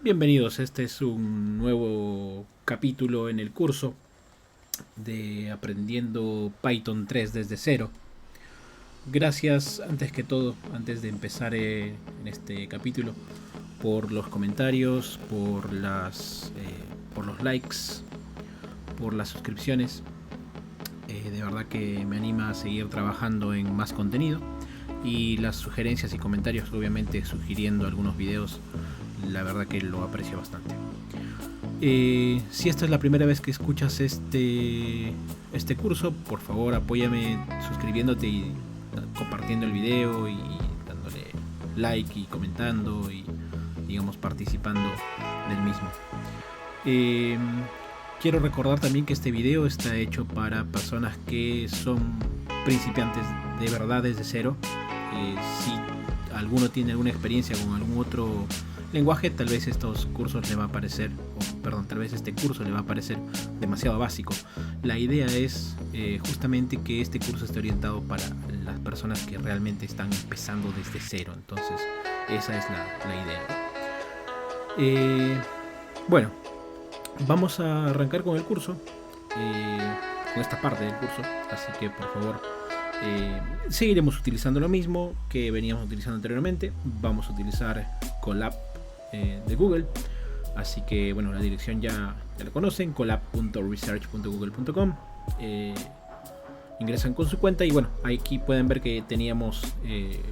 Bienvenidos, este es un nuevo capítulo en el curso de Aprendiendo Python 3 desde cero. Gracias antes que todo, antes de empezar en este capítulo, por los comentarios, por los likes, por las suscripciones. De verdad que me anima a seguir trabajando en más contenido, y las sugerencias y comentarios, obviamente sugiriendo algunos videos, la verdad que lo aprecio bastante. Si esta es la primera vez que escuchas este curso, por favor apóyame suscribiéndote y compartiendo el video y dándole like y comentando y, digamos, participando del mismo. Quiero recordar también que este video está hecho para personas que son principiantes de verdad desde cero. Si alguno tiene alguna experiencia con algún otro lenguaje, tal vez estos cursos le va a parecer, tal vez este curso le va a parecer demasiado básico. La idea es justamente que este curso esté orientado para las personas que realmente están empezando desde cero. Entonces esa es la idea. Bueno, vamos a arrancar con el curso, con esta parte del curso, así que por favor seguiremos utilizando lo mismo que veníamos utilizando anteriormente. Vamos a utilizar Colab de Google, así que bueno, la dirección ya la conocen, colab.research.google.com. Ingresan con su cuenta y bueno, aquí pueden ver que teníamos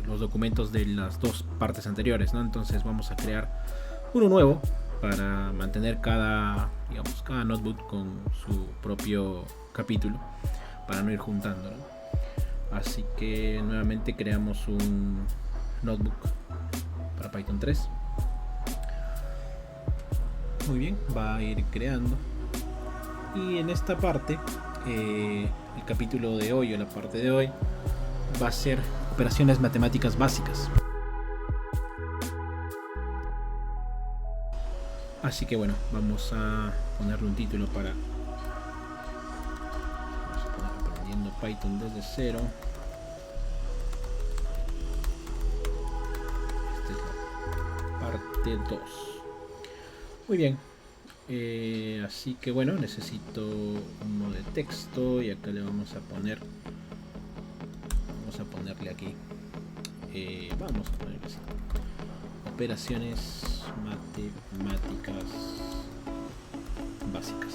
los documentos de las dos partes anteriores, ¿no? Entonces vamos a crear uno nuevo para mantener cada notebook con su propio capítulo, para no ir juntando, ¿no? Así que nuevamente creamos un notebook para Python 3. Muy bien, va a ir creando. Y en esta parte, el capítulo de hoy, o la parte de hoy, va a ser operaciones matemáticas básicas. Así que bueno, vamos a ponerle un título para Aprendiendo Python desde cero. Esta es la parte 2. Muy bien. Así que bueno, necesito uno de texto y acá le vamos a ponerle aquí. Vamos a ponerle así: operaciones matemáticas básicas.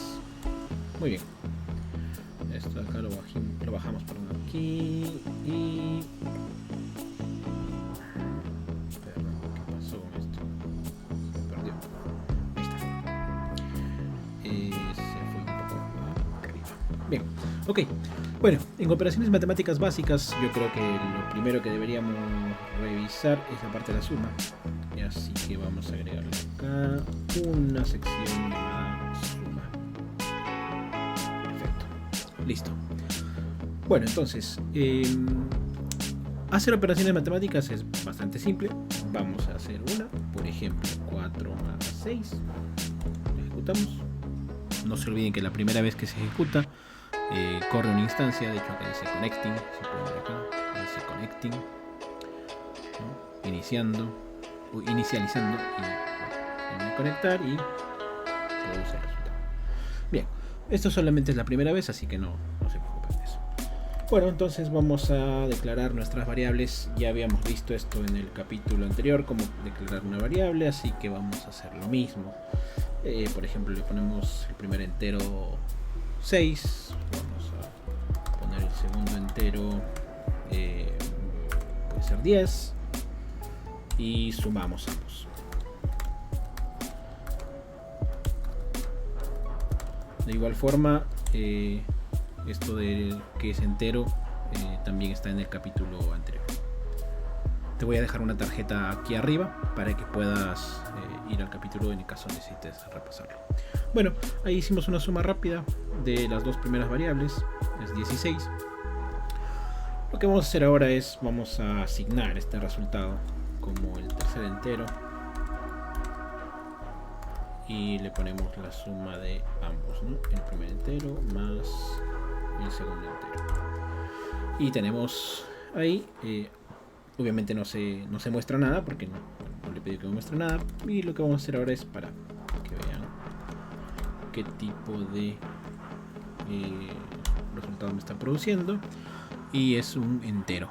Muy bien. Esto acá lo bajamos por aquí y... Perdón, ¿qué pasó con esto? Se perdió. Ahí está. Se fue un poco arriba. Bien, ok. Bueno, en operaciones matemáticas básicas, yo creo que lo primero que deberíamos revisar es la parte de la suma. Y así que vamos a agregarle acá una sección llamada suma. Perfecto. Listo. Bueno, entonces, hacer operaciones matemáticas es bastante simple. Vamos a hacer una, por ejemplo, 4 más 6. Ejecutamos. No se olviden que la primera vez que se ejecuta, corre una instancia. De hecho acá dice connecting, se puede ver acá, dice connecting, ¿no? Inicializando, y bueno, conectar y produce el resultado. Bien, esto solamente es la primera vez, así que no se preocupen de eso. Bueno, entonces vamos a declarar nuestras variables. Ya habíamos visto esto en el capítulo anterior, cómo declarar una variable, así que vamos a hacer lo mismo. Por ejemplo, le ponemos el primer entero 6, vamos a poner el segundo entero, puede ser 10, y sumamos ambos. De igual forma, esto de que es entero también está en el capítulo anterior. Te voy a dejar una tarjeta aquí arriba para que puedas ir al capítulo en el caso necesites repasarlo. Bueno, ahí hicimos una suma rápida de las dos primeras variables, es 16. Lo que vamos a hacer ahora es, vamos a asignar este resultado como el tercer entero y le ponemos la suma de ambos, ¿no? El primer entero más el segundo entero. Y tenemos ahí, obviamente no se muestra nada porque no le pedí que me muestre nada, y lo que vamos a hacer ahora es para que vean qué tipo de resultado me está produciendo, y es un entero.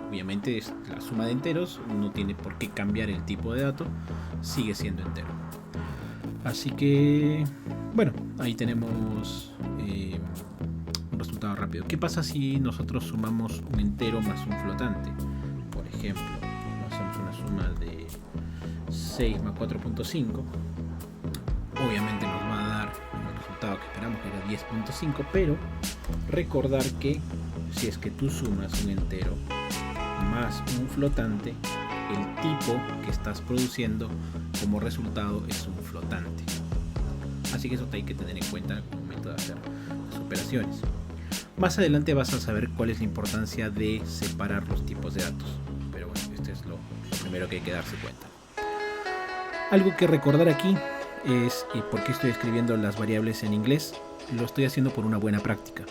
Obviamente es la suma de enteros, no tiene por qué cambiar el tipo de dato, sigue siendo entero. Así que bueno, ahí tenemos un resultado rápido. ¿Qué pasa si nosotros sumamos un entero más un flotante? Por ejemplo, hacemos una suma de 6 más 4.5. Obviamente nos va a dar el resultado que esperamos, que era 10.5, pero recordar que si es que tú sumas un entero más un flotante, el tipo que estás produciendo como resultado es un flotante. Así que eso te hay que tener en cuenta al momento de hacer las operaciones. Más adelante vas a saber cuál es la importancia de separar los tipos de datos, pero bueno, este es lo primero que hay que darse cuenta. Algo que recordar aquí es por qué estoy escribiendo las variables en inglés. Lo estoy haciendo por una buena práctica.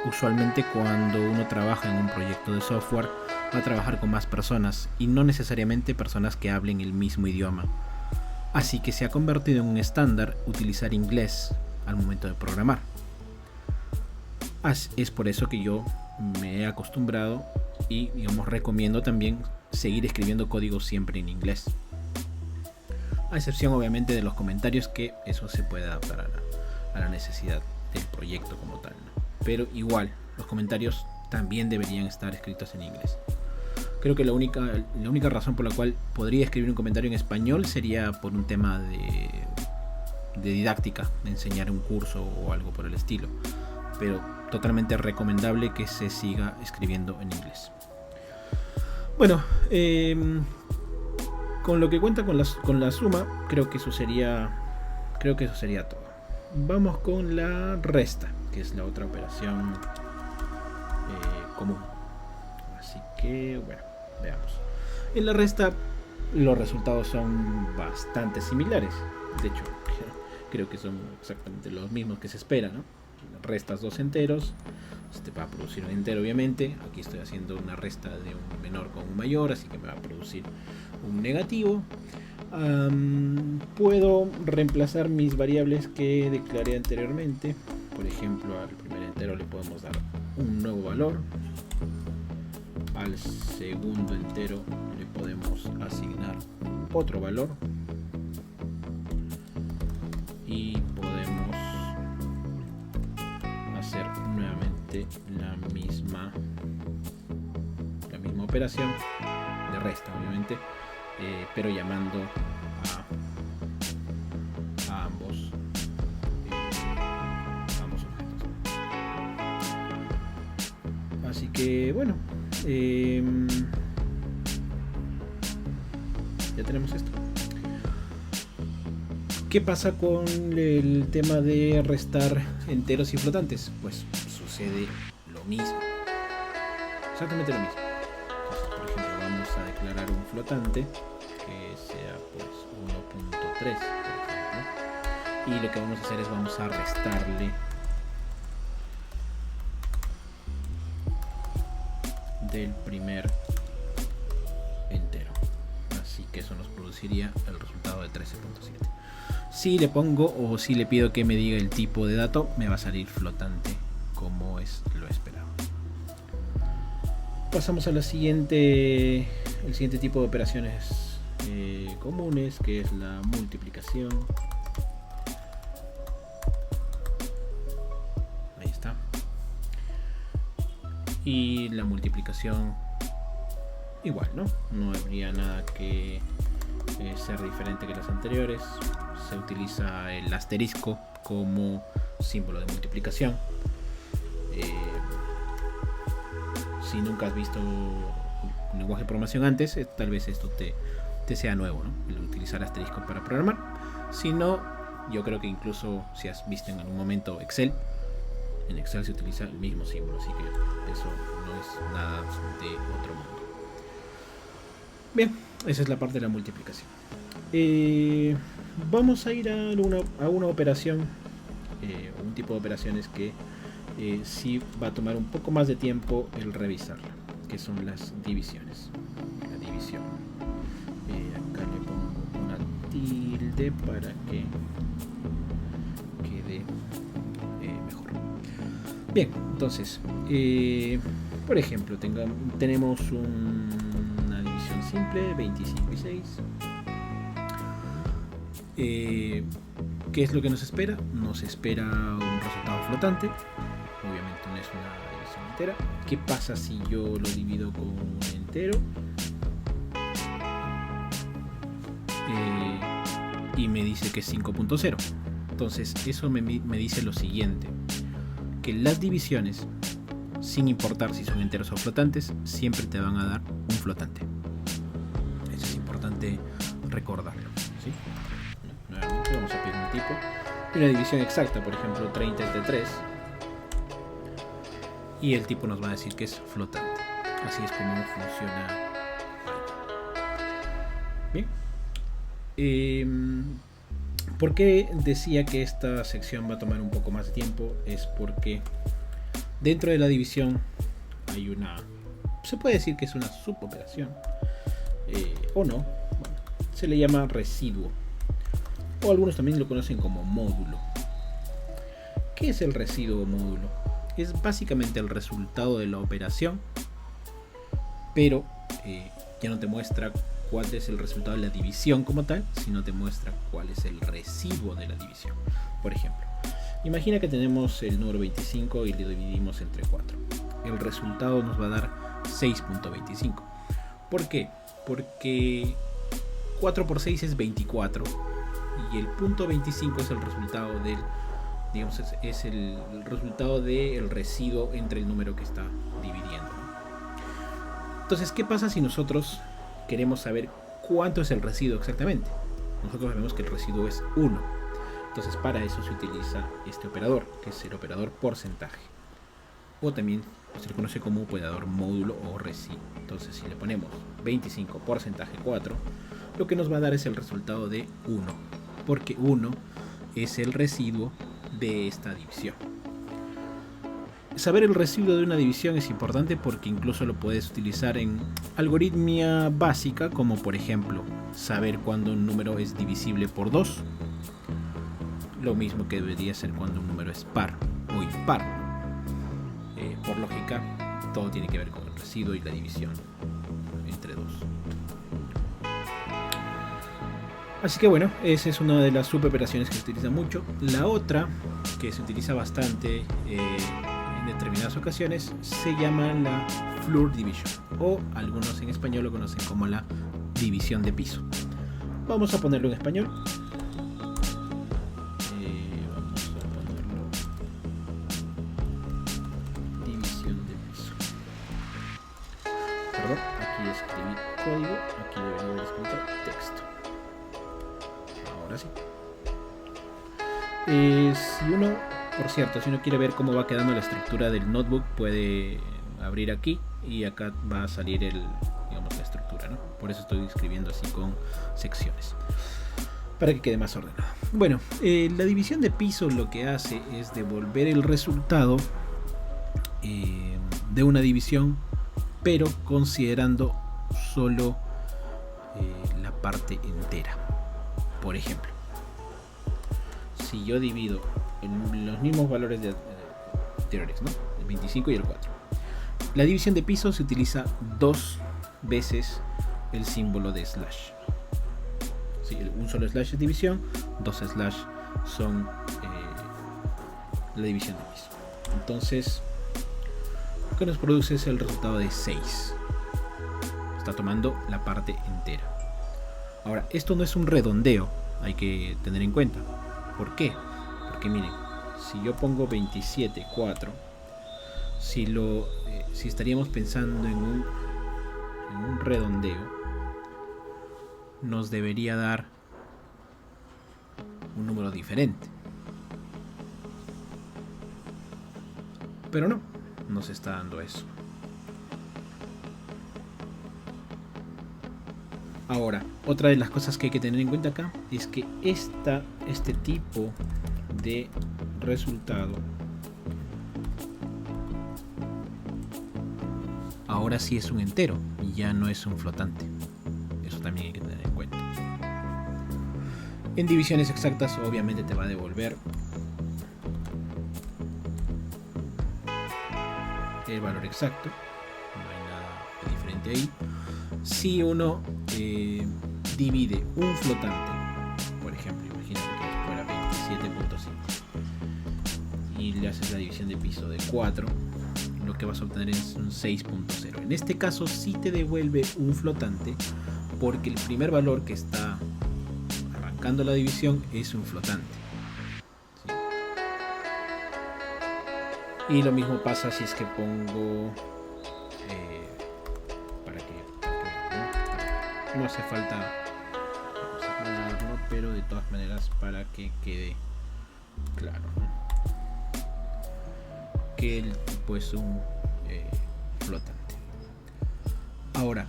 Usualmente cuando uno trabaja en un proyecto de software va a trabajar con más personas y no necesariamente personas que hablen el mismo idioma. Así que se ha convertido en un estándar utilizar inglés al momento de programar. Es por eso que yo me he acostumbrado y recomiendo también seguir escribiendo código siempre en inglés. A excepción obviamente de los comentarios, que eso se puede adaptar a la necesidad del proyecto como tal, ¿no? Pero igual, los comentarios también deberían estar escritos en inglés. Creo que la única razón por la cual podría escribir un comentario en español sería por un tema de didáctica, de enseñar un curso o algo por el estilo. Pero totalmente recomendable que se siga escribiendo en inglés. Bueno, con lo que cuenta con la suma, creo que eso sería todo. Vamos con la resta, que es la otra operación común. Así que bueno, veamos. En la resta los resultados son bastante similares. De hecho, creo que son exactamente los mismos que se espera, ¿no? Restas dos enteros, te va a producir un entero obviamente. Aquí estoy haciendo una resta de un menor con un mayor, así que me va a producir un negativo. Puedo reemplazar mis variables que declaré anteriormente. Por ejemplo, al primer entero le podemos dar un nuevo valor, al segundo entero le podemos asignar otro valor y podemos hacer nuevamente la misma operación de resta obviamente, pero llamando a ambos objetos. Así que bueno, ya tenemos esto. ¿Qué pasa con el tema de restar enteros y flotantes? Pues sucede lo mismo, exactamente lo mismo. Entonces, por ejemplo, vamos a declarar un flotante que sea pues 1.3, por ejemplo, y lo que vamos a hacer es vamos a restarle del primer entero, así que eso nos produciría el resultado de 13.7. Si le pongo o si le pido que me diga el tipo de dato, me va a salir flotante, como es lo esperado. Pasamos a el siguiente tipo de operaciones comunes, que es la multiplicación. Ahí está. Y la multiplicación igual, no habría nada que ser diferente que las anteriores. Se utiliza el asterisco como símbolo de multiplicación. Si nunca has visto un lenguaje de programación antes, tal vez esto te sea nuevo, ¿no? El utilizar asterisco para programar. Si no, yo creo que incluso si has visto en algún momento Excel, en Excel se utiliza el mismo símbolo, así que eso no es nada de otro mundo. Bien, esa es la parte de la multiplicación. Vamos a ir a una operación, un tipo de operaciones que sí va a tomar un poco más de tiempo el revisarla, que son las divisiones. La división. Acá le pongo una tilde para que quede mejor. Bien, entonces, por ejemplo, tenemos una división simple, 25 y 6. ¿Qué es lo que nos espera? Nos espera un resultado flotante. Obviamente no es una división entera. ¿Qué pasa si yo lo divido con un entero? Y me dice que es 5.0. Entonces eso me dice lo siguiente: que las divisiones, sin importar si son enteros o flotantes, siempre te van a dar un flotante. Eso es importante recordarlo, ¿sí? Nuevamente vamos a pedir un tipo y una división exacta, por ejemplo 30 entre 3, y el tipo nos va a decir que es flotante. Así es como funciona. Bien. ¿Por qué decía que esta sección va a tomar un poco más de tiempo? Es porque dentro de la división hay una, se puede decir que es una suboperación, o no, bueno, se le llama residuo, o algunos también lo conocen como módulo. ¿Qué es el residuo o módulo? Es básicamente el resultado de la operación, pero ya no te muestra cuál es el resultado de la división como tal, sino te muestra cuál es el residuo de la división. Por ejemplo, imagina que tenemos el número 25 y le dividimos entre 4. El resultado nos va a dar 6.25. ¿Por qué? Porque 4 por 6 es 24 y el punto 25 es el resultado del, digamos, es el resultado del residuo entre el número que está dividiendo. Entonces, ¿qué pasa si nosotros queremos saber cuánto es el residuo exactamente? Nosotros sabemos que el residuo es 1. Entonces, para eso se utiliza este operador, que es el operador porcentaje, o también se le conoce como operador módulo o residuo. Entonces, si le ponemos 25 porcentaje 4, lo que nos va a dar es el resultado de 1, porque 1 es el residuo de esta división. Saber el residuo de una división es importante porque incluso lo puedes utilizar en algoritmia básica, como por ejemplo saber cuándo un número es divisible por 2, lo mismo que debería ser cuando un número es par o impar. Por lógica, todo tiene que ver con el residuo y la división entre 2. Así que bueno, esa es una de las suboperaciones que se utiliza mucho. La otra, que se utiliza bastante en determinadas ocasiones, se llama la floor division, o algunos en español lo conocen como la división de piso. Vamos a ponerlo en español. Vamos a ponerlo división de piso. Perdón, aquí escribí código, aquí debería haber escrito texto. Ahora sí. Si uno, por cierto, si uno quiere ver cómo va quedando la estructura del notebook, puede abrir aquí y acá va a salir digamos, la estructura, ¿no? Por eso estoy escribiendo así con secciones, para que quede más ordenado. Bueno, la división de piso lo que hace es devolver el resultado de una división, pero considerando solo la parte entera. Por ejemplo, si yo divido en los mismos valores de anteriores, ¿no? El 25 y el 4. La división de piso se utiliza 2 veces el símbolo de slash. Sí, un solo slash es división, 2 slash son la división de piso. Entonces, lo que nos produce es el resultado de 6. Está tomando la parte entera. Ahora, esto no es un redondeo, hay que tener en cuenta. ¿Por qué? Porque miren, si yo pongo 27, 4, si estaríamos pensando en un redondeo, nos debería dar un número diferente. Pero no, nos está dando eso. Ahora, otra de las cosas que hay que tener en cuenta acá es que este tipo de resultado ahora sí es un entero y ya no es un flotante, es también hay que tener en cuenta. En divisiones exactas obviamente te va a devolver el valor exacto, no hay nada diferente ahí. Si uno divide un flotante, por ejemplo, imagínate que fuera 27.5 y le haces la división de piso de 4, lo que vas a obtener es un 6.0. En este caso sí te devuelve un flotante, porque el primer valor que está arrancando la división es un flotante. ¿Sí? Y lo mismo pasa si es que pongo para que no hace falta separarlo, pero de todas maneras para que quede claro, ¿no? Que el tipo es un flotante. Ahora,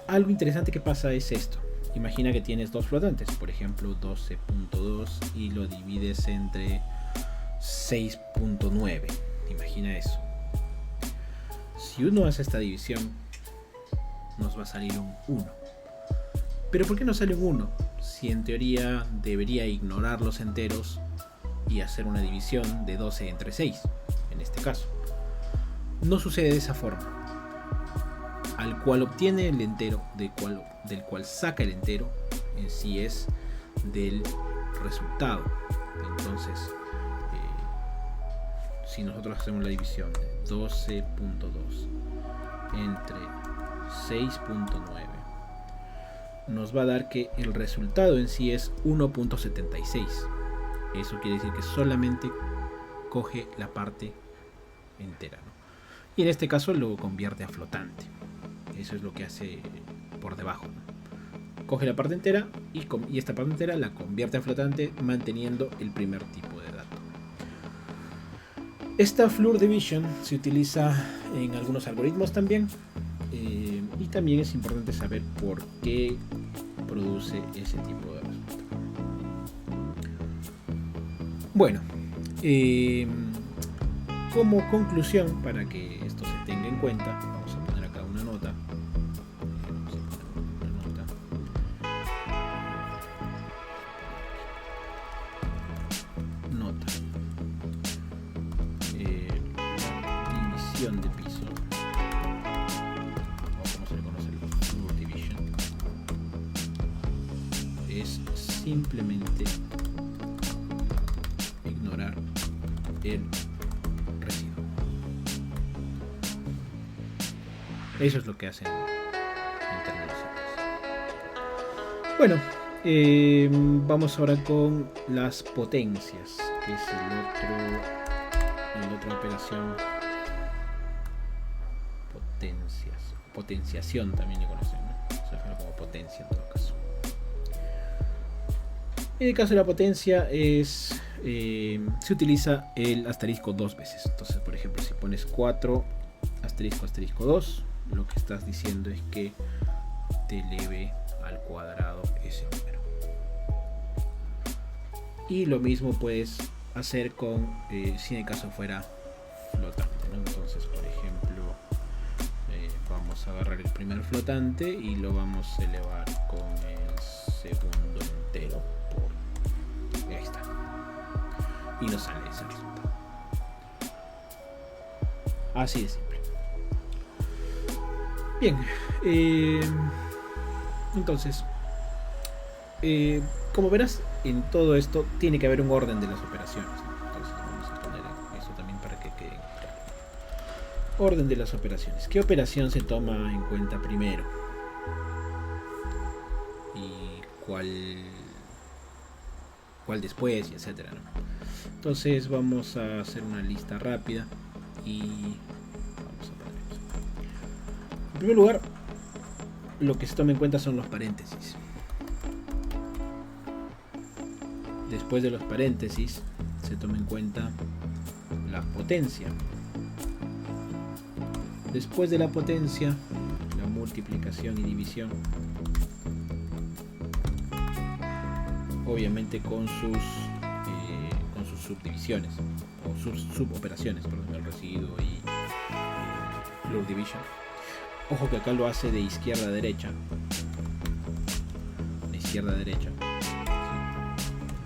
algo interesante que pasa es esto. Imagina que tienes dos flotantes, por ejemplo 12.2 y lo divides entre 6.9. Imagina eso. Si uno hace esta división, nos va a salir un 1. Pero ¿por qué no sale un 1? Si en teoría debería ignorar los enteros y hacer una división de 12 entre 6, en este caso. No sucede de esa forma. Al cual obtiene el entero, del cual saca el entero, en sí es del resultado. Entonces, si nosotros hacemos la división de 12.2 entre 6.9, nos va a dar que el resultado en sí es 1.76. Eso quiere decir que solamente coge la parte entera, ¿no? Y en este caso lo convierte a flotante. Eso es lo que hace por debajo, ¿no? Coge la parte entera y esta parte entera la convierte a flotante, manteniendo el primer tipo de dato. Esta Floor Division se utiliza en algunos algoritmos también, y también es importante saber por qué produce ese tipo de resultado. Bueno, como conclusión, para que esto se tenga en cuenta, vamos a poner acá una nota. Nota. División de piso. O como se le conoce, el floor division. Es simplemente ignorar el residuo. Eso es lo que hacen en términos simples. Bueno, vamos ahora con las potencias, que es la otra operación. Potenciación también le conocen, ¿no? Se refiere como potencia en todo caso. En el caso de la potencia se utiliza el asterisco dos veces. Entonces, por ejemplo, si pones 4 asterisco 2, lo que estás diciendo es que te eleve al cuadrado ese número. Y lo mismo puedes hacer con si en el caso fuera flotante, ¿no? Entonces, por ejemplo, vamos a agarrar el primer flotante y lo vamos a elevar con el segundo entero. Ahí está. Y nos sale ese resultado. Así de simple. Bien. Entonces, como verás, en todo esto tiene que haber un orden de las operaciones, ¿no? Entonces vamos a poner eso también para que quede claro. Orden de las operaciones. ¿Qué operación se toma en cuenta primero? Y cuál después, y etcétera, ¿no? Entonces vamos a hacer una lista rápida y vamos a poner eso. En primer lugar, lo que se toma en cuenta son los paréntesis. Después de los paréntesis se toma en cuenta la potencia. Después de la potencia, la multiplicación y división. Obviamente con sus subdivisiones o sus suboperaciones, por ejemplo, el residuo y floor division. Ojo que acá lo hace de izquierda a derecha. De izquierda a derecha.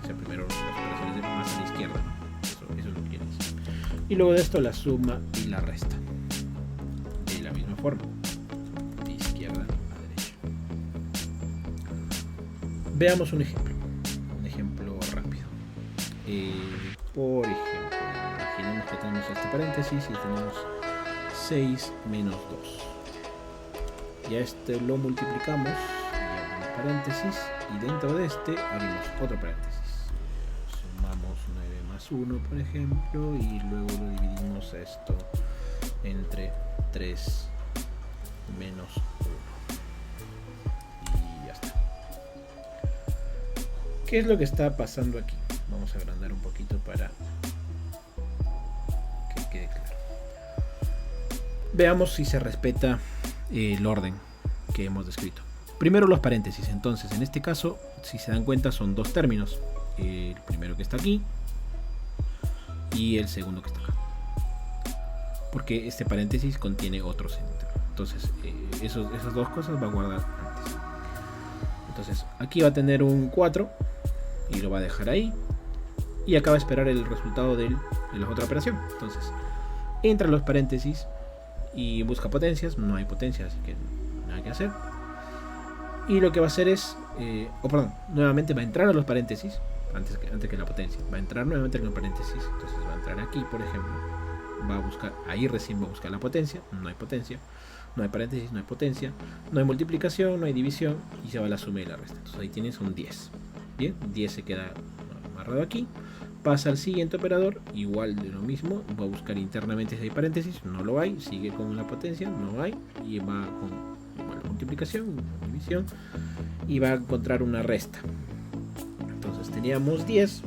O sea, primero las operaciones de más a la izquierda. Eso es lo que quiere decir. Y luego de esto la suma y la resta. De la misma forma. De izquierda a derecha. Veamos un ejemplo. Un ejemplo rápido. Por ejemplo, imaginemos que tenemos este paréntesis y tenemos 6 menos 2. Ya este lo multiplicamos y abrimos paréntesis, y dentro de este abrimos otro paréntesis. Sumamos 9 más 1, por ejemplo, y luego lo dividimos a esto entre 3 menos 1. Y ya está. ¿Qué es lo que está pasando aquí? Vamos a agrandar un poquito para que quede claro. Veamos si se respeta el orden que hemos descrito. Primero los paréntesis. Entonces, en este caso, si se dan cuenta, son dos términos. El primero que está aquí y el segundo que está acá. Porque este paréntesis contiene otro centro. Entonces, esas dos cosas va a guardar antes. Entonces, aquí va a tener un 4 y lo va a dejar ahí. Y acá va a esperar el resultado de la otra operación. Entonces, entra a los paréntesis y busca potencias. No hay potencias, así que nada que hacer. Y lo que va a hacer es, nuevamente va a entrar a los paréntesis antes que la potencia. Va a entrar nuevamente en los paréntesis. Entonces va a entrar aquí, por ejemplo. Va a buscar, ahí recién va a buscar la potencia. No hay potencia. No hay paréntesis, no hay potencia. No hay multiplicación, no hay división. Y se va a la suma y la resta. Entonces ahí tienes un 10. Bien, 10 se queda amarrado aquí. Pasa al siguiente operador, igual de lo mismo, va a buscar internamente si hay paréntesis, no lo hay, sigue con la potencia, no hay, y va con la multiplicación, división, y va a encontrar una resta. Entonces teníamos 10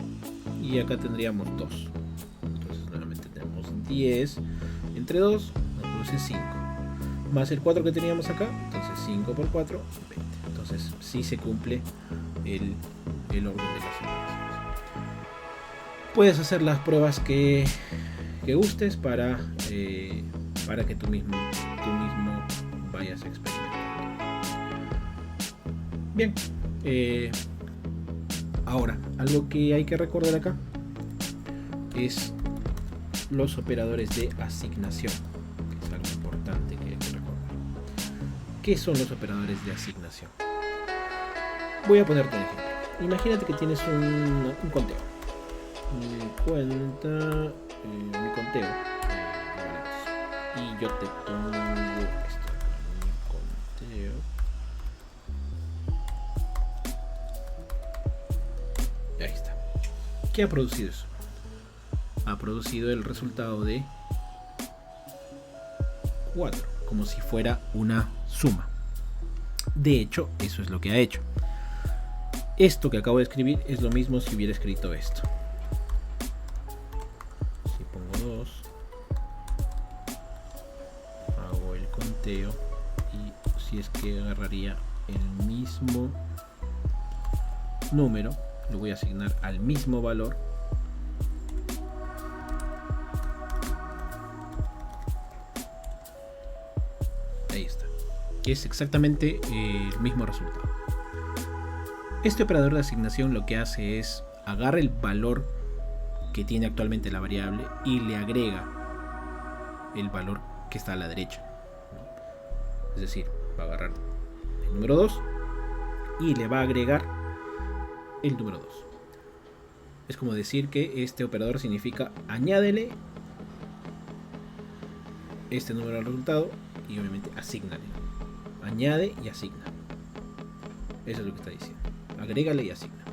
y acá tendríamos 2. Entonces nuevamente tenemos 10 entre 2, nos produce 5. Más el 4 que teníamos acá, entonces 5 por 4, 20. Entonces sí se cumple el orden de las operaciones. Puedes hacer las pruebas que gustes para que tú mismo vayas a experimentar. Bien, ahora algo que hay que recordar acá es los operadores de asignación, que es algo importante que hay que recordar. ¿Qué son los operadores de asignación? Voy a ponerte un ejemplo. Imagínate que tienes un conteo. Mi conteo y yo te pongo esto, mi conteo, y ahí está. ¿Qué ha producido eso? Ha producido el resultado de 4, como si fuera una suma. De hecho, eso es lo que ha hecho. Esto que acabo de escribir es lo mismo si hubiera escrito esto. Hago el conteo y si es que agarraría el mismo número, lo voy a asignar al mismo valor. Ahí está. Es exactamente el mismo resultado. Este operador de asignación lo que hace es agarra el valor que tiene actualmente la variable y le agrega el valor que está a la derecha. Es decir, va a agarrar el número 2 y le va a agregar el número 2. Es como decir que este operador significa añádele este número al resultado y obviamente asígnale. Añade y asigna. Eso es lo que está diciendo. Agrégale y asigna.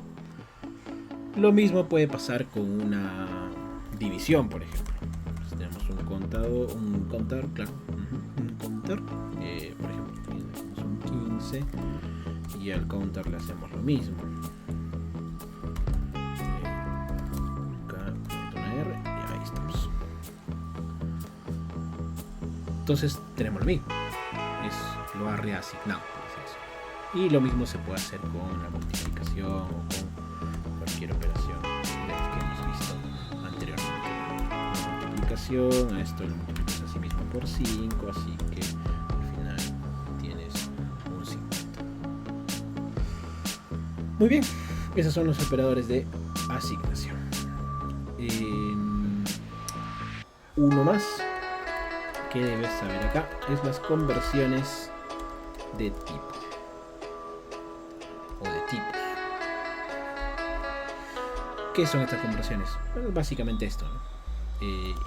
Lo mismo puede pasar con una división, por ejemplo. Si tenemos un contador, claro, un counter, por ejemplo, tenemos un 15 y al counter le hacemos lo mismo. Acá una R y ahí estamos. Entonces tenemos lo mismo, lo ha reasignado, por así decirlo. Y lo mismo se puede hacer con la multiplicación o con cualquier operación de las que hemos visto anteriormente. La multiplicación, a esto lo multiplicas a sí mismo por 5, así que al final Muy bien, esos son los operadores de asignación. Uno más que debes saber acá es las conversiones de tipo o de tipos. ¿Qué son estas conversiones? Bueno, básicamente esto, ¿no?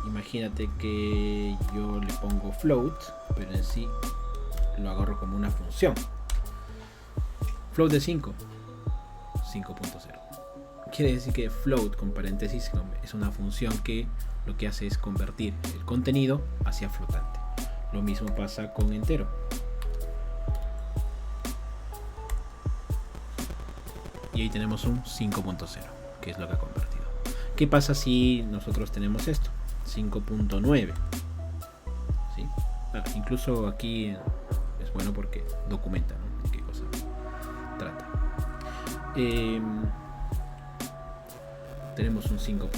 Imagínate que yo le pongo float, pero en sí lo agarro como una función. Float de 5, 5.0. Quiere decir que float con paréntesis es una función que lo que hace es convertir el contenido hacia flotante. Lo mismo pasa con entero. Y ahí tenemos un 5.0, que es lo que ha convertido. ¿Qué pasa si nosotros tenemos esto? 5.9. ¿Sí? Incluso aquí es bueno porque documenta, ¿no?, de qué cosa trata. Tenemos un 5.9.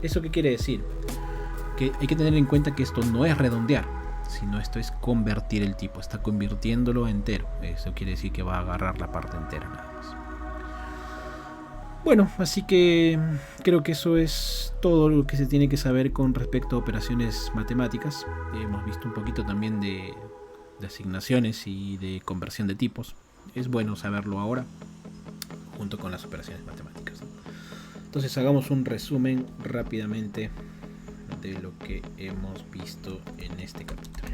¿Eso qué quiere decir? Que hay que tener en cuenta que esto no es redondear, sino esto es convertir el tipo. Está convirtiéndolo entero. Eso quiere decir que va a agarrar la parte entera nada más. Bueno, así que creo que eso es todo lo que se tiene que saber con respecto a operaciones matemáticas. Hemos visto un poquito también de asignaciones y de conversión de tipos. Es bueno saberlo ahora, junto con las operaciones matemáticas. Entonces hagamos un resumen rápidamente de lo que hemos visto en este capítulo.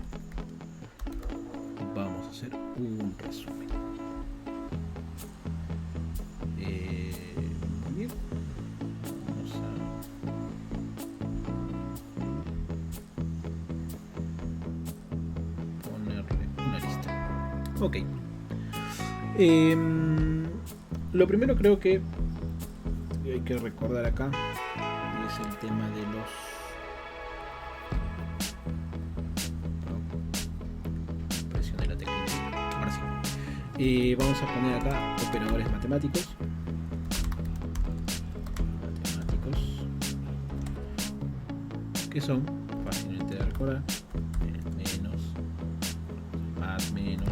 Vamos a hacer un resumen. Muy bien. Vamos a ponerle una lista. Ok. Lo primero creo que hay que recordar acá es el tema de los presioné la tecla. Ahora sí. Vamos a poner acá operadores matemáticos. Que son fácilmente de recordar: menos, más, menos,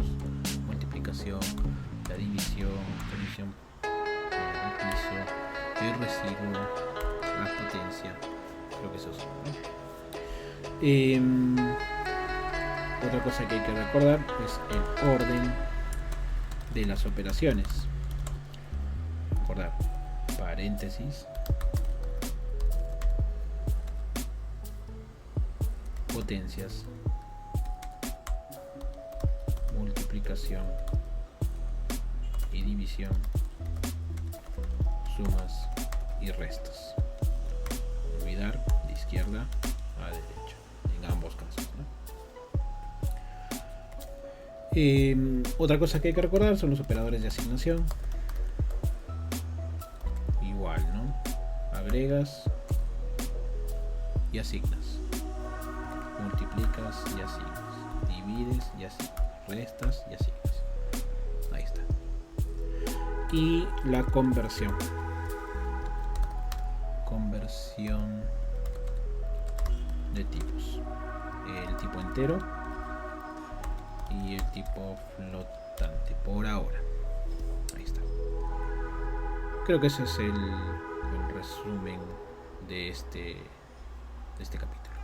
multiplicación, la división el piso, el residuo, la potencia. Creo que eso es, ¿no? Otra cosa que hay que recordar es el orden de las operaciones. Recordar: paréntesis, potencias, multiplicación y división, sumas y restas. Olvidar de izquierda a derecha en ambos casos, ¿no? Otra cosa que hay que recordar son los operadores de asignación. Igual, ¿no? Agregas y asignas, multiplicas y asignas, divides y asignas, restas y asignas. Ahí está. Y la conversión de tipos: el tipo entero y el tipo flotante, por ahora. Ahí está. Creo que ese es el resumen de este capítulo.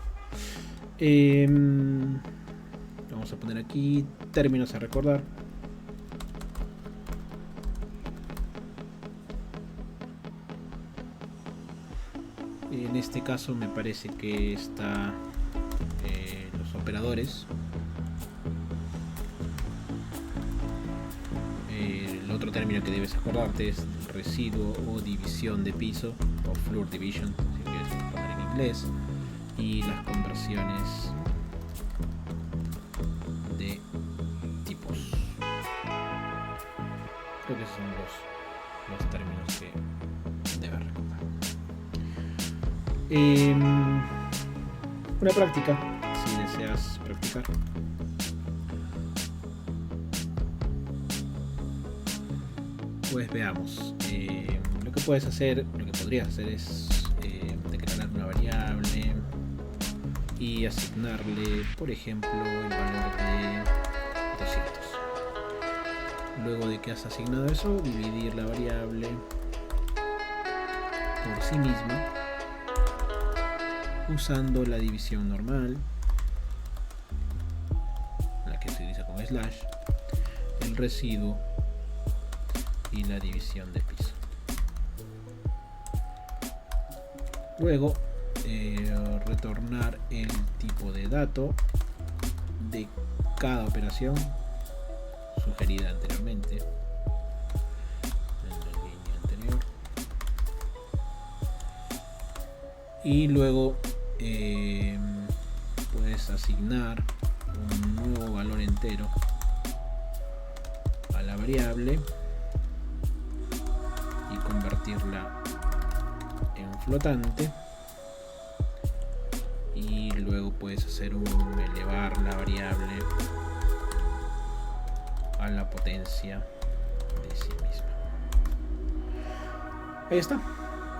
Vamos a poner aquí términos a recordar. En este caso me parece que está los operadores. El otro término que debes acordarte es residuo o división de piso, o floor division, si quieres poner en inglés, y las conversiones de tipos. Creo que esos son los términos que debes recordar. Una práctica, si deseas practicar. Pues veamos. Lo que podrías hacer es declarar una variable y asignarle, por ejemplo, el valor de 200. Luego de que has asignado eso, dividir la variable por sí misma usando la división normal, la que se utiliza con slash, el residuo y la división de piso. Luego retornar el tipo de dato de cada operación sugerida anteriormente en la línea anterior, y luego puedes asignar un nuevo valor entero a la variable y convertirla en flotante, y luego puedes hacer elevar la variable a la potencia de sí misma. Ahí está.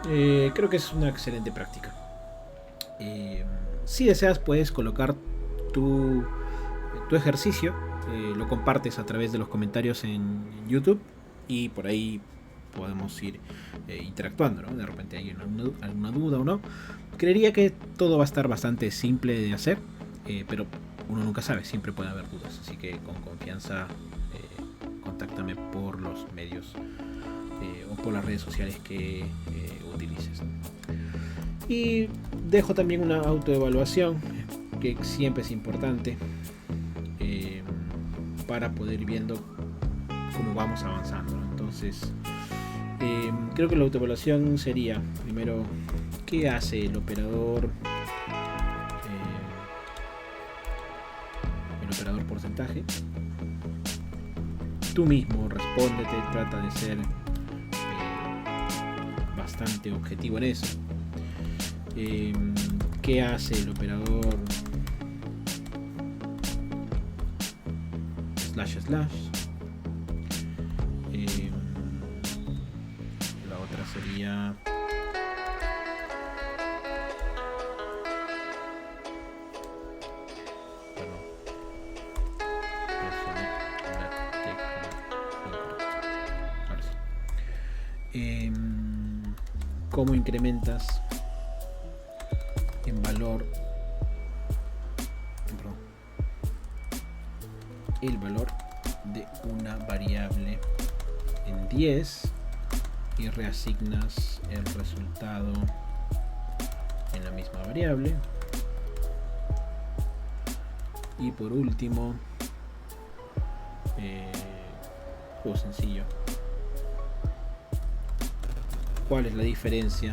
Creo que es una excelente práctica. Si deseas, puedes colocar tu ejercicio, lo compartes a través de los comentarios en YouTube y por ahí podemos ir interactuando, ¿no? De repente hay alguna duda o no. Creería que todo va a estar bastante simple de hacer, pero uno nunca sabe, siempre puede haber dudas, así que con confianza contáctame por los medios o por las redes sociales que utilices. Y dejo también una autoevaluación que siempre es importante para poder ir viendo cómo vamos avanzando, ¿no? Entonces creo que la autoevaluación sería primero qué hace el operador porcentaje. Tú mismo respóndete, trata de ser bastante objetivo en eso. ¿Qué hace el operador // la otra sería cómo incrementas en valor el valor de una variable en 10 y reasignas el resultado en la misma variable. Y por último, juego sencillo, ¿cuál es la diferencia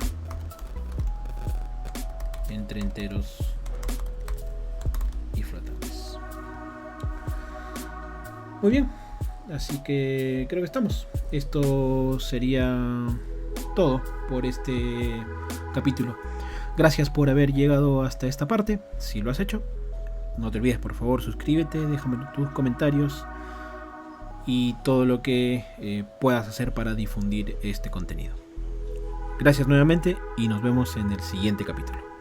entre enteros y flotantes? Muy bien, así que creo que estamos. Esto sería todo por este capítulo. Gracias por haber llegado hasta esta parte. Si lo has hecho, no te olvides, por favor, suscríbete, déjame tus comentarios y todo lo que puedas hacer para difundir este contenido. Gracias nuevamente y nos vemos en el siguiente capítulo.